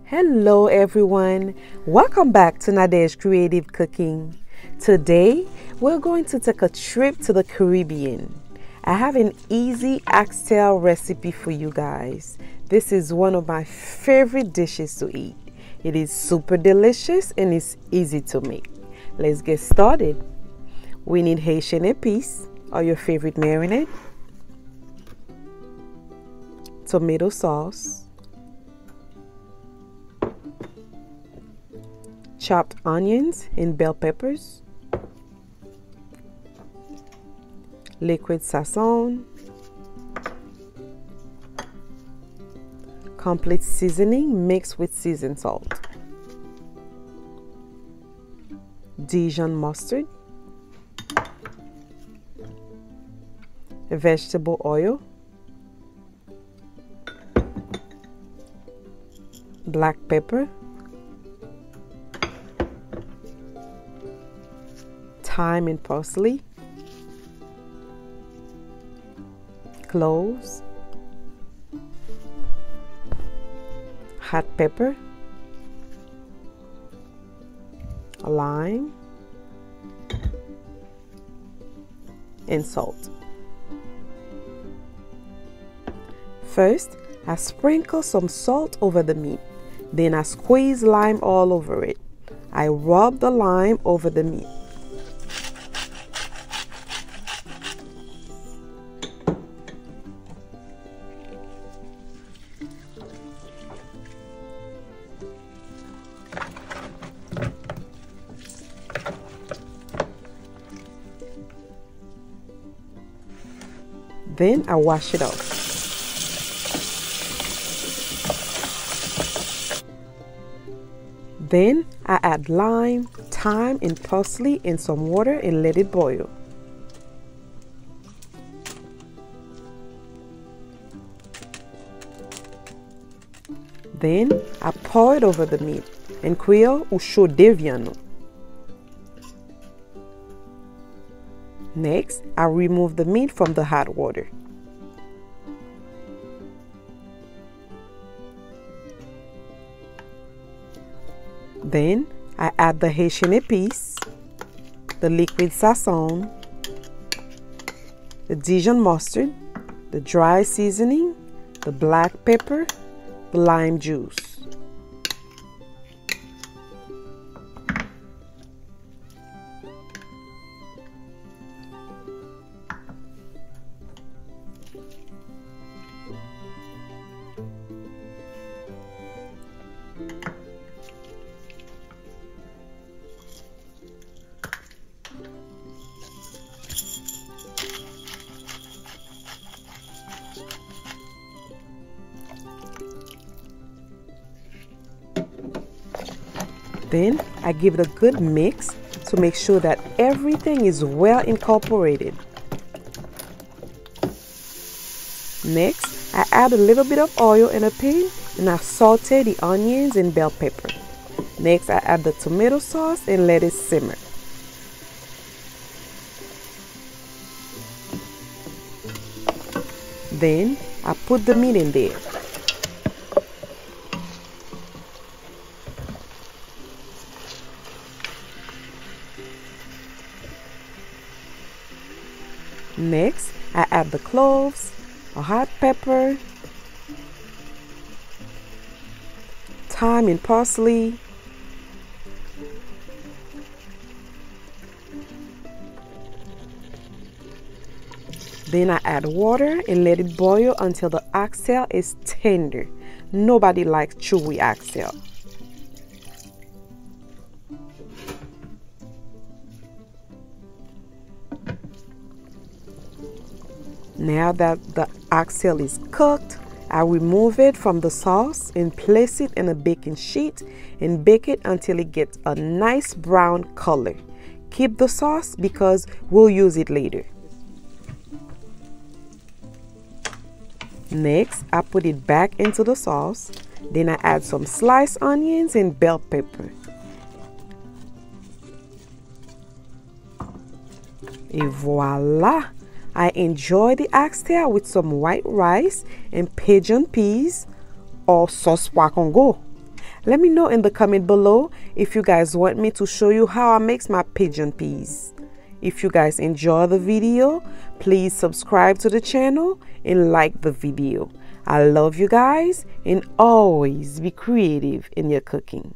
Hello everyone, welcome back to Nadesh Creative Cooking. Today we're going to take a trip to the Caribbean. I have an easy oxtail recipe for you guys. This is one of my favorite dishes to eat. It is super delicious and it's easy to make. Let's get started. We need Haitian épices or your favorite marinade, tomato sauce, chopped onions and bell peppers, liquid sazon, complete seasoning mixed with seasoned salt, Dijon mustard, vegetable oil, black pepper, thyme and parsley, cloves, hot pepper, lime, and salt. First, I sprinkle some salt over the meat. Then I squeeze lime all over it. I rub the lime over the meat. Then I wash it off. Then I add lime, thyme, and parsley in some water and let it boil. Then I pour it over the meat and cuire au chaud deviano. Next, I remove the meat from the hot water. Then I add the Haitian épices, the liquid sazon, the Dijon mustard, the dry seasoning, the black pepper, the lime juice. Then I give it a good mix to make sure that everything is well incorporated. Next, I add a little bit of oil in a pan and I saute the onions and bell pepper. Next, I add the tomato sauce and let it simmer. Then I put the meat in there. Next, I add the cloves, a hot pepper, thyme and parsley, then I add water and let it boil until the oxtail is tender. Nobody likes chewy oxtail. Now that the oxtail is cooked, I remove it from the sauce and place it in a baking sheet and bake it until it gets a nice brown color. Keep the sauce because we'll use it later. Next, I put it back into the sauce. Then I add some sliced onions and bell pepper. Et voila! I enjoy the oxtail with some white rice and pigeon peas or sauce pois Congo. Let me know in the comment below if you guys want me to show you how I make my pigeon peas. If you guys enjoy the video, please subscribe to the channel and like the video. I love you guys, and always be creative in your cooking.